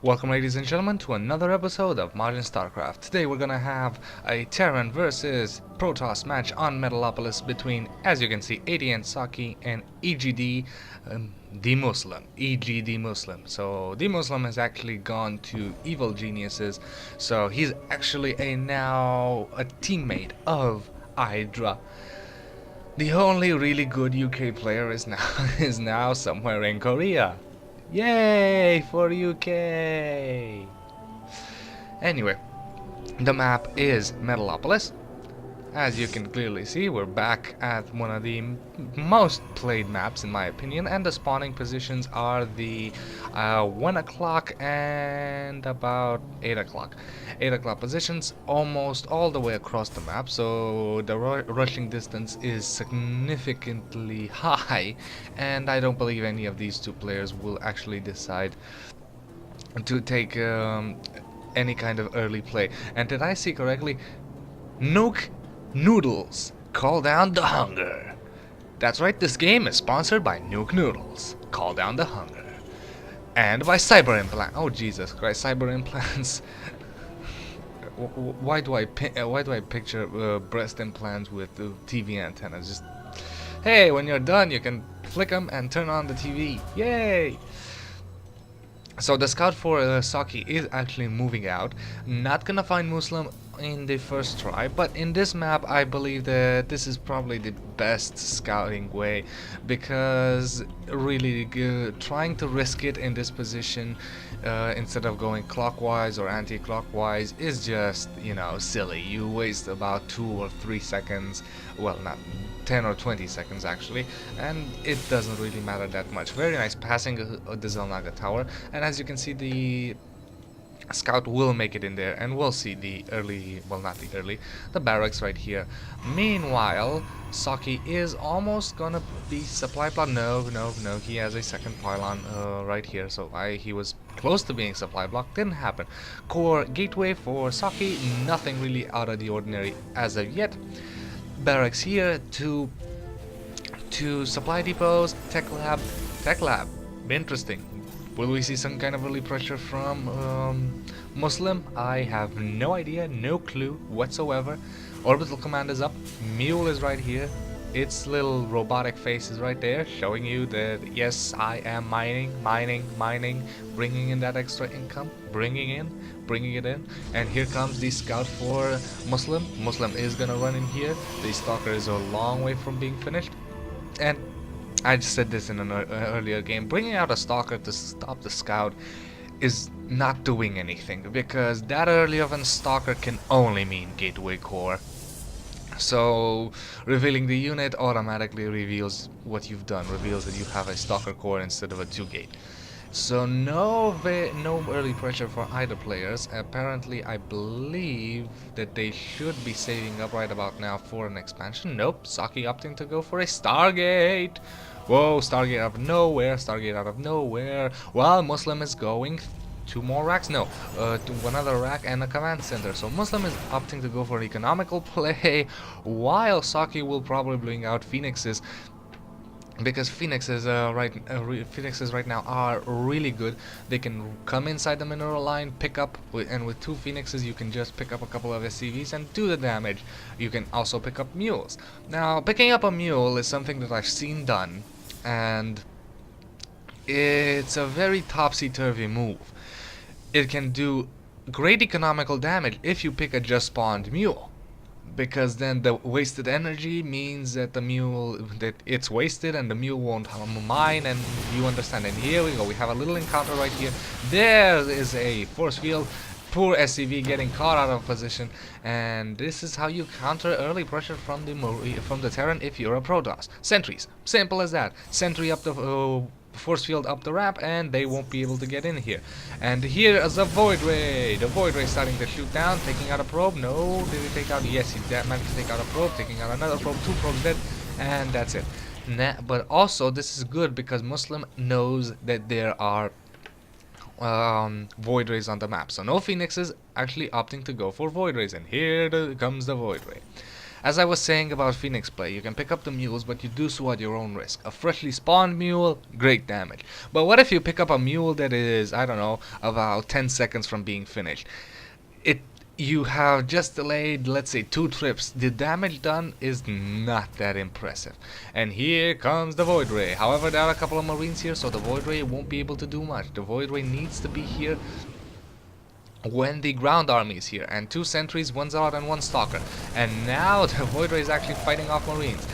Welcome, ladies and gentlemen, to another episode of Majin Starcraft. Today we're gonna have a Terran versus Protoss match on Metalopolis between, as you can see, aTnSocke and EGDeMusliM. EGDeMusliM. So deMusliM has actually gone to Evil Geniuses, so he's actually now a teammate of Hydra. The only really good UK player is now somewhere in Korea. Yay for UK! Anyway, the map is Metalopolis. As you can clearly see, we're back at one of the most played maps in my opinion, and the spawning positions are the 1 o'clock and about 8 o'clock. 8 o'clock positions almost all the way across the map, so the rushing distance is significantly high, and I don't believe any of these two players will actually decide to take any kind of early play. And did I see correctly? Nuke Noodles, call down the hunger. That's right, this game is sponsored by Nuke Noodles, call down the hunger, and by Cyber Implant. Oh Jesus Christ, Cyber Implants. Why do I picture breast implants with TV antennas? Just hey, when you're done, you can flick them and turn on the TV. Yay! So the scout for Socke is actually moving out. Not gonna find Muslim in the first try, but in this map I believe that this is probably the best scouting way, because really trying to risk it in this position instead of going clockwise or anti-clockwise is just, you know, silly. You waste about 2 or 3 seconds, well, not 10 or 20 seconds actually, and it doesn't really matter that much. Very nice passing the Zelnaga tower, and as you can see, the scout will make it in there, and we'll see the early, well, not the early, the barracks right here. Meanwhile, Socke is almost gonna be supply block. No, he has a second pylon right here, so he was close to being supply block, didn't happen. Core gateway for Socke, nothing really out of the ordinary as of yet. Barracks here, two supply depots, tech lab, interesting. Will we see some kind of early pressure from Muslim? I have no idea, no clue whatsoever. Orbital command is up, Mule is right here, its little robotic face is right there, showing you that yes, I am mining, bringing in that extra income, bringing it in, and here comes the scout for Muslim. Muslim is gonna run in here. The stalker is a long way from being finished, and I just said this in an earlier game, bringing out a stalker to stop the scout is not doing anything, because that early of a stalker can only mean gateway core. So revealing the unit automatically reveals what you've done, reveals that you have a stalker core instead of a 2-gate. So no early pressure for either players. Apparently, I believe that they should be saving up right about now for an expansion. Nope, Socke opting to go for a Stargate. Whoa, Stargate out of nowhere. While Muslim is going 2 more racks, no, to another rack and a command center. So Muslim is opting to go for an economical play, while Socke will probably bring out Phoenixes, because Phoenixes right now are really good. They can come inside the mineral line, pick up, and with 2 Phoenixes you can just pick up a couple of SCVs and do the damage. You can also pick up mules. Now, picking up a mule is something that I've seen done, and it's a very topsy-turvy move. It can do great economical damage if you pick a just spawned mule, because then the wasted energy means that it's wasted and the mule won't mine, and you understand. And here we go, we have a little encounter right here. There is a force field, poor SCV getting caught out of position, and this is how you counter early pressure from the Terran if you're a Protoss. Sentries, simple as that. Sentry up the force field up the ramp, and they won't be able to get in here. And here is a Void Ray. The Void Ray starting to shoot down, taking out a probe. No, did he take out? Yes, he managed to take out a probe, taking out another probe. 2 probes dead, and that's it. But also, this is good because Muslim knows that there are Void Rays on the map. So no Phoenixes, actually opting to go for Void Rays, and here comes the Void Ray. As I was saying about Phoenix play, you can pick up the mules, but you do so at your own risk. A freshly spawned mule, great damage. But what if you pick up a mule that is, I don't know, about 10 seconds from being finished? You have just delayed, let's say, 2 trips. The damage done is not that impressive. And here comes the Void Ray. However, there are a couple of Marines here, so the Void Ray won't be able to do much. The Void Ray needs to be here when the ground army is here, and 2 sentries, 1 zealot and 1 stalker. And now the Void Ray is actually fighting off Marines.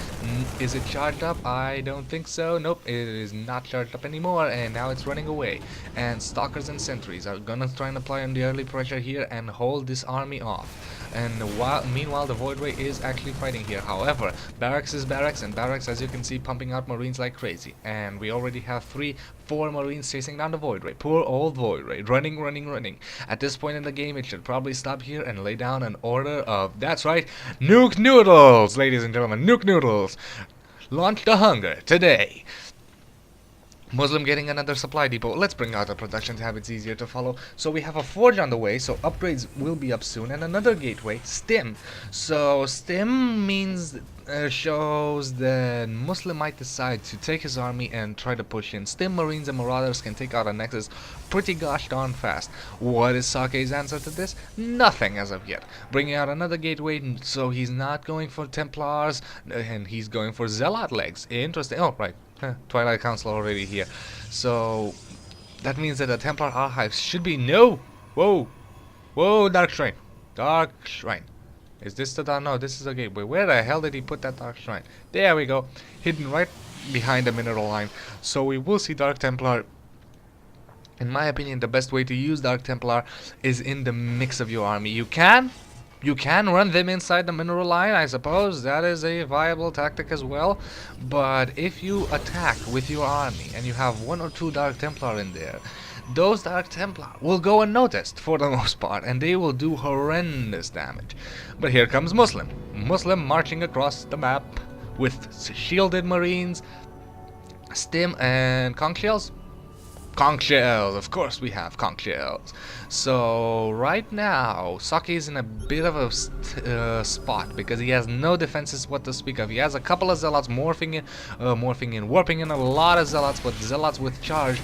Is it charged up? I don't think so. Nope, it is not charged up anymore, and now it's running away. And stalkers and sentries are gonna try and apply on the early pressure here and hold this army off. And meanwhile, the Void Ray is actually fighting here. However, barracks is barracks, and barracks, as you can see, pumping out Marines like crazy. And we already have 4 Marines chasing down the Void Ray. Poor old Void Ray, running, running, running. At this point in the game, it should probably stop here and lay down an order of, that's right, nuke noodles, ladies and gentlemen, nuke noodles. Launch the hunger today. Muslim getting another supply depot. Let's bring out the production tab, it's easier to follow. So we have a forge on the way, so upgrades will be up soon, and another gateway, stim. So stim means shows that Muslim might decide to take his army and try to push in. Stim Marines and Marauders can take out a Nexus pretty gosh darn fast. What is Socke's answer to this? Nothing as of yet. Bringing out another gateway, so he's not going for Templars, and he's going for Zealot legs. Interesting. Oh, right. Twilight Council already here. So that means that the Templar archives should be no. Whoa, whoa, Dark Shrine, Dark Shrine. Is this the dark? No, this is a gateway. Where the hell did he put that Dark Shrine? There we go, hidden right behind the mineral line. So we will see Dark Templar. In my opinion, the best way to use Dark Templar is in the mix of your army. You can run them inside the mineral line, I suppose. That is a viable tactic as well. But if you attack with your army and you have 1 or 2 Dark Templar in there, those Dark Templar will go unnoticed for the most part, and they will do horrendous damage. But here comes Muslim. Muslim marching across the map with shielded Marines, stim and conch shells. Conch shells, of course we have conch shells. So right now, Socke is in a bit of a spot because he has no defenses what to speak of. He has a couple of zealots warping in a lot of zealots, but zealots with charge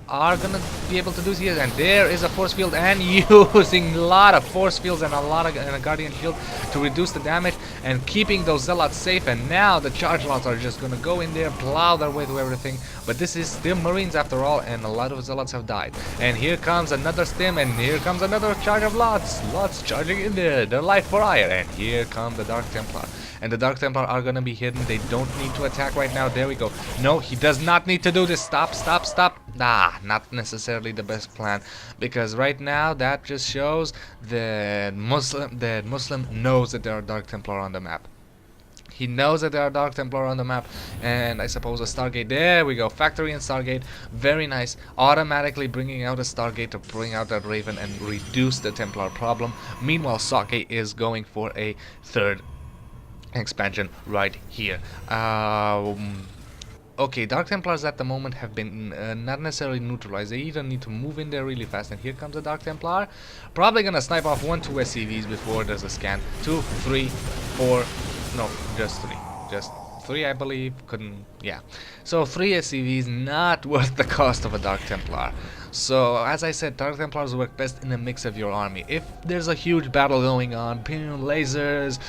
are gonna be able to do here. And there is a force field, and using a lot of force fields and a guardian shield to reduce the damage and keeping those zealots safe. And now the charge lots are just gonna go in there, plow their way through everything. But this is still Marines after all, and a lot of zealots have died. And here comes another stim, and here comes another charge of lots charging in there, their life for hire. And here come the Dark Templar, and the Dark Templar are gonna be hidden. They don't need to attack right now. There we go. No, he does not need to do this. Stop. Not necessarily the best plan, because right now that just shows that Muslim knows that there are Dark Templar on the map. He knows that there are Dark Templar on the map, and I suppose a Stargate. There we go, Factory and Stargate, very nice. Automatically bringing out a Stargate to bring out that Raven and reduce the Templar problem. Meanwhile, Socke is going for a 3rd expansion right here. Okay, Dark Templars at the moment have been not necessarily neutralized. They either need to move in there really fast, and here comes a Dark Templar. Probably gonna snipe off 1, 2 SCVs before there's a scan. 2, 3, 4. No, just 3. Just 3, I believe. Yeah. So 3 SCVs, not worth the cost of a Dark Templar. So, as I said, Dark Templars work best in a mix of your army. If there's a huge battle going on, lasers,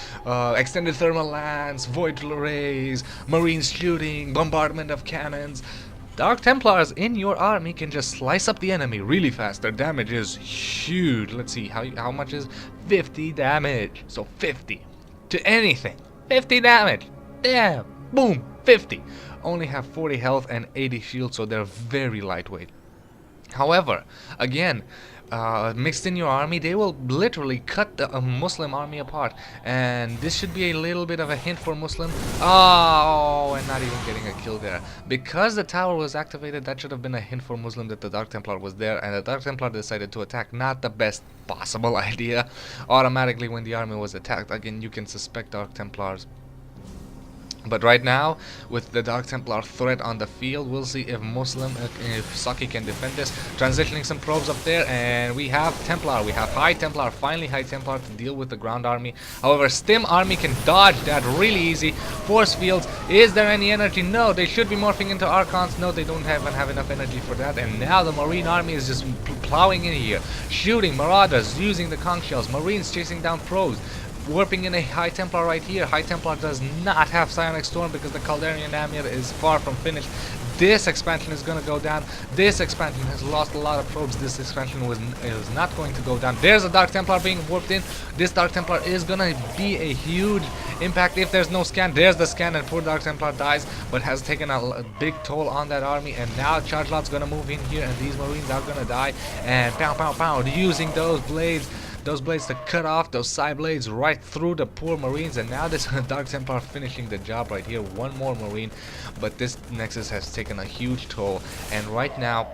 extended thermal lance, void rays, marines shooting, bombardment of cannons, Dark Templars in your army can just slice up the enemy really fast. Their damage is huge. Let's see, how much is 50 damage? So 50 to anything. 50 damage. Damn. Boom. 50. Only have 40 health and 80 shield, so they're very lightweight. However, again, mixed in your army, they will literally cut the Muslim army apart. And this should be a little bit of a hint for Muslim. Oh, and not even getting a kill there. Because the tower was activated, that should have been a hint for Muslim that the Dark Templar was there. And the Dark Templar decided to attack. Not the best possible idea. Automatically when the army was attacked, again, you can suspect Dark Templars But right now, with the Dark Templar threat on the field, we'll see if aTnSocke can defend this. Transitioning some probes up there, and we have Templar. We have High Templar, finally High Templar to deal with the ground army. However, Stim army can dodge that really easy. Force fields, is there any energy? No, they should be morphing into Archons. No, they don't even have enough energy for that. And now the Marine army is just plowing in here, shooting Marauders, using the conch shells, Marines chasing down probes. Warping in a High Templar right here. High Templar does not have Psionic Storm because the Caldarian Amir is far from finished. This expansion is going to go down. This expansion has lost a lot of probes. This expansion is not going to go down. There's a Dark Templar being warped in. This Dark Templar is going to be a huge impact if there's no scan. There's the scan, and poor Dark Templar dies, but has taken a big toll on that army. And now Charge Lot's going to move in here, and these Marines are going to die. And pow, pow, pow, using those blades to cut off those side blades right through the poor Marines. And now this Dark Templar finishing the job right here. One more Marine, but this Nexus has taken a huge toll, and right now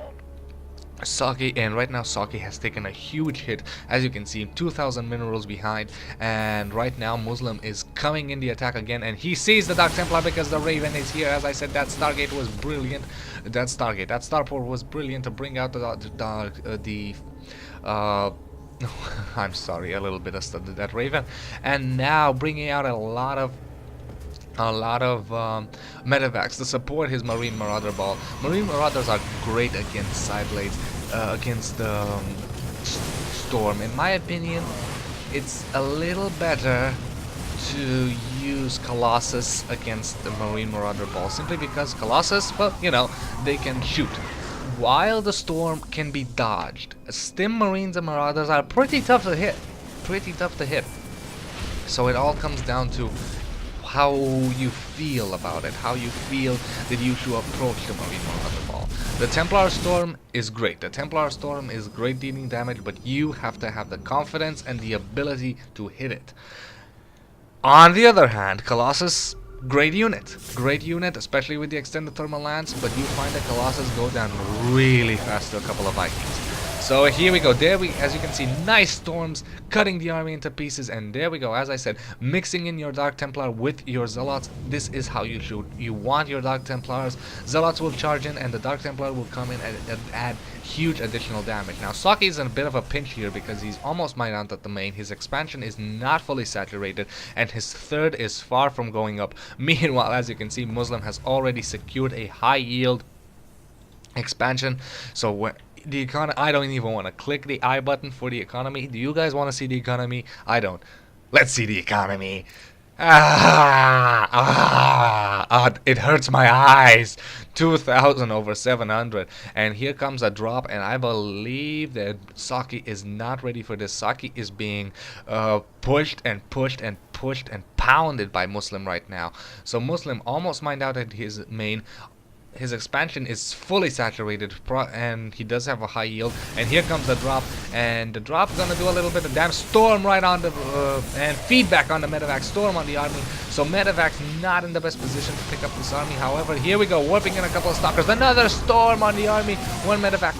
Socke has taken a huge hit. As you can see, 2,000 minerals behind, and right now Muslim is coming in the attack again, and he sees the Dark Templar because the Raven is here. As I said, that Stargate was brilliant. That Starport was brilliant to bring out I'm sorry, a little bit of that Raven, and now bringing out a lot of medevacs to support his Marine Marauder ball. Marine Marauders are great against side blades, against the Storm. In my opinion, it's a little better to use Colossus against the Marine Marauder ball, simply because Colossus, well, you know, they can shoot, while the Storm can be dodged. Stim Marines and Marauders are pretty tough to hit. So it all comes down to how you feel about it, how you feel that you should approach the Marine Marauder ball. The Templar Storm is great. The Templar Storm is great dealing damage, but you have to have the confidence and the ability to hit it. On the other hand, Colossus, great unit, especially with the extended thermal lance, but you find that Colossus go down really fast to a couple of Vikings. So here we go. As you can see, nice storms cutting the army into pieces, and there we go. As I said, mixing in your Dark Templar with your Zealots. This is how you shoot. You want your Dark Templars. Zealots will charge in, and the Dark Templar will come in and add huge additional damage. Now, Socke is in a bit of a pinch here because he's almost mined out at the main. His expansion is not fully saturated, and his third is far from going up. Meanwhile, as you can see, Muslim has already secured a high yield expansion. So the economy, I don't even want to click the I button for the economy. Do you guys want to see the economy? I don't. Let's see the economy. It hurts my eyes. 2,000 over 700, and here comes a drop, and I believe that Socke is not ready for this. Socke is being pushed and pounded by Muslim right now. So Muslim almost mined out at his main. His expansion is fully saturated, and he does have a high yield. And here comes the drop, and the drop is gonna do a little bit of damage. Storm right on the and feedback on the medevac. Storm on the army. So medevac's not in the best position to pick up this army. However, here we go, warping in a couple of stalkers. Another storm on the army. One medevac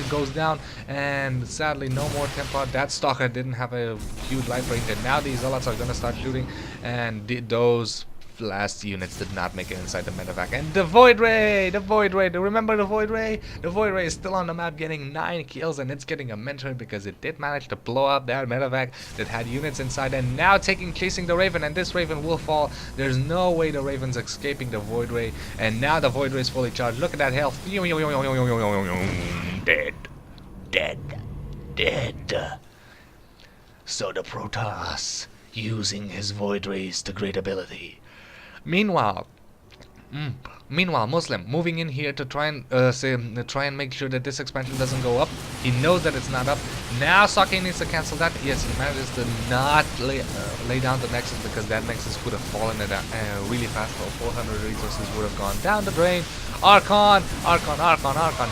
goes down, and sadly no more Templar. That stalker didn't have a huge life range, and now these zealots are gonna start shooting, and those last units did not make it inside the medevac. And the Void Ray! Remember the Void Ray? The Void Ray is still on the map getting 9 kills, and it's getting a mentor because it did manage to blow up that medevac that had units inside, and now chasing the Raven, and this Raven will fall. There's no way the Raven's escaping the Void Ray, and now the Void Ray is fully charged. Look at that health. Dead. So the Protoss using his Void Rays to great ability. Meanwhile, Muslim moving in here to try and make sure that this expansion doesn't go up. He knows that it's not up. Now Socke needs to cancel that. Yes, he manages to not lay down the Nexus, because that Nexus could have fallen really fast. So 400 resources would have gone down the drain. Archon.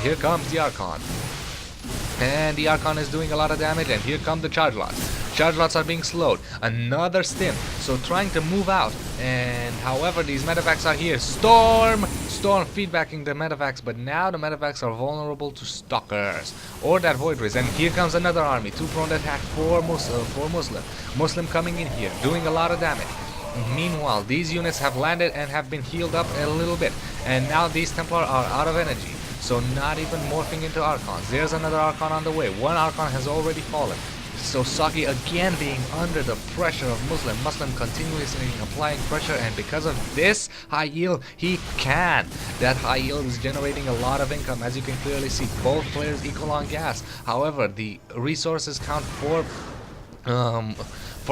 Here comes the Archon. And the Archon is doing a lot of damage, and here come the Charge Lots. Charge Lots are being slowed. Another stim, so trying to move out. And however, these medevacs are here. Storm feedbacking the medevacs, but now the medevacs are vulnerable to stalkers or that Void Rays. And here comes another army, 2 prone attack for Muslim. Muslim coming in here, doing a lot of damage. Meanwhile, these units have landed and have been healed up a little bit, and now these Templar are out of energy, so not even morphing into Archons. There's another Archon on the way. One Archon has already fallen. So Socke again being under the pressure of Muslim. Muslim continuously applying pressure, and because of this high yield, he can. That high yield is generating a lot of income, as you can clearly see. Both players equal on gas. However, the resources count for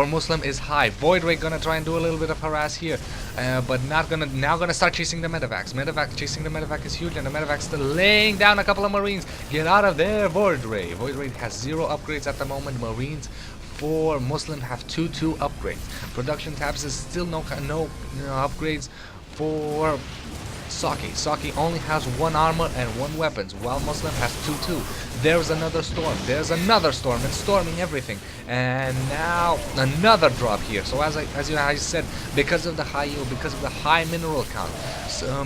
Muslim is high. Void Ray gonna try and do a little bit of harass here, but now gonna start chasing the medevacs. Chasing the medevac is huge, and the medevac still laying down a couple of Marines. Get out of there, Void Ray. Void Ray has 0 upgrades at the moment. Marines for Muslim have 2 upgrades. Production tabs is still no upgrades for Socke. Socke only has 1 armor and 1 weapons, while Muslim has 2. There's another storm. There's another storm. It's storming everything. And now another drop here. So as I said, because of the high yield, because of the high mineral count,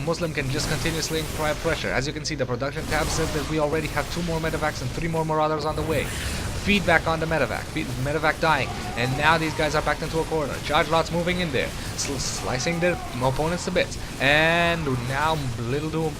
Muslim can just continuously apply pressure. As you can see, the production tab says that we already have 2 more medevacs and 3 more marauders on the way. Feedback on the medevac. Medevac dying, and now these guys are backed into a corner. Charge lots moving in there, slicing their opponents to bits, and now a little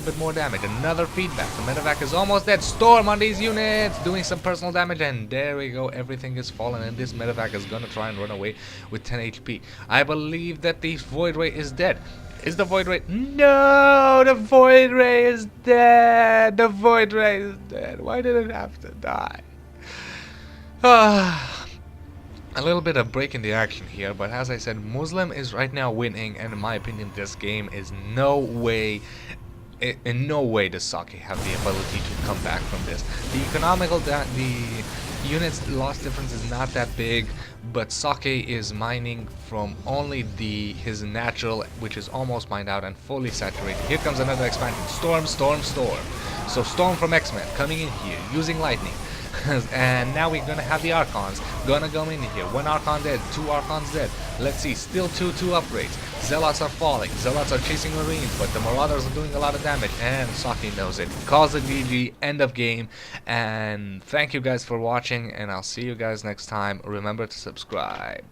bit more damage. Another feedback. The medevac is almost dead. Storm on these units, doing some personal damage, and there we go. Everything is fallen, and this medevac is gonna try and run away with 10 HP. I believe that the Void Ray is dead. Is the Void Ray? No, the Void Ray is dead. The Void Ray is dead. Why did it have to die? A little bit of break in the action here, but as I said, Muslim is right now winning, and in my opinion, this game is in no way does Socke have the ability to come back from this. The units loss difference is not that big, but Socke is mining from only his natural, which is almost mined out and fully saturated. Here comes another expansion. Storm. So Storm from X-Men coming in here, using lightning. And now we're gonna have the Archons gonna go in here. 1 Archon dead, 2 Archons dead. Let's see, still 2 upgrades. Zealots are falling. Zealots are chasing Marines, but the Marauders are doing a lot of damage, and Socke knows it. Calls it GG, end of game. And thank you guys for watching, and I'll see you guys next time. Remember to subscribe.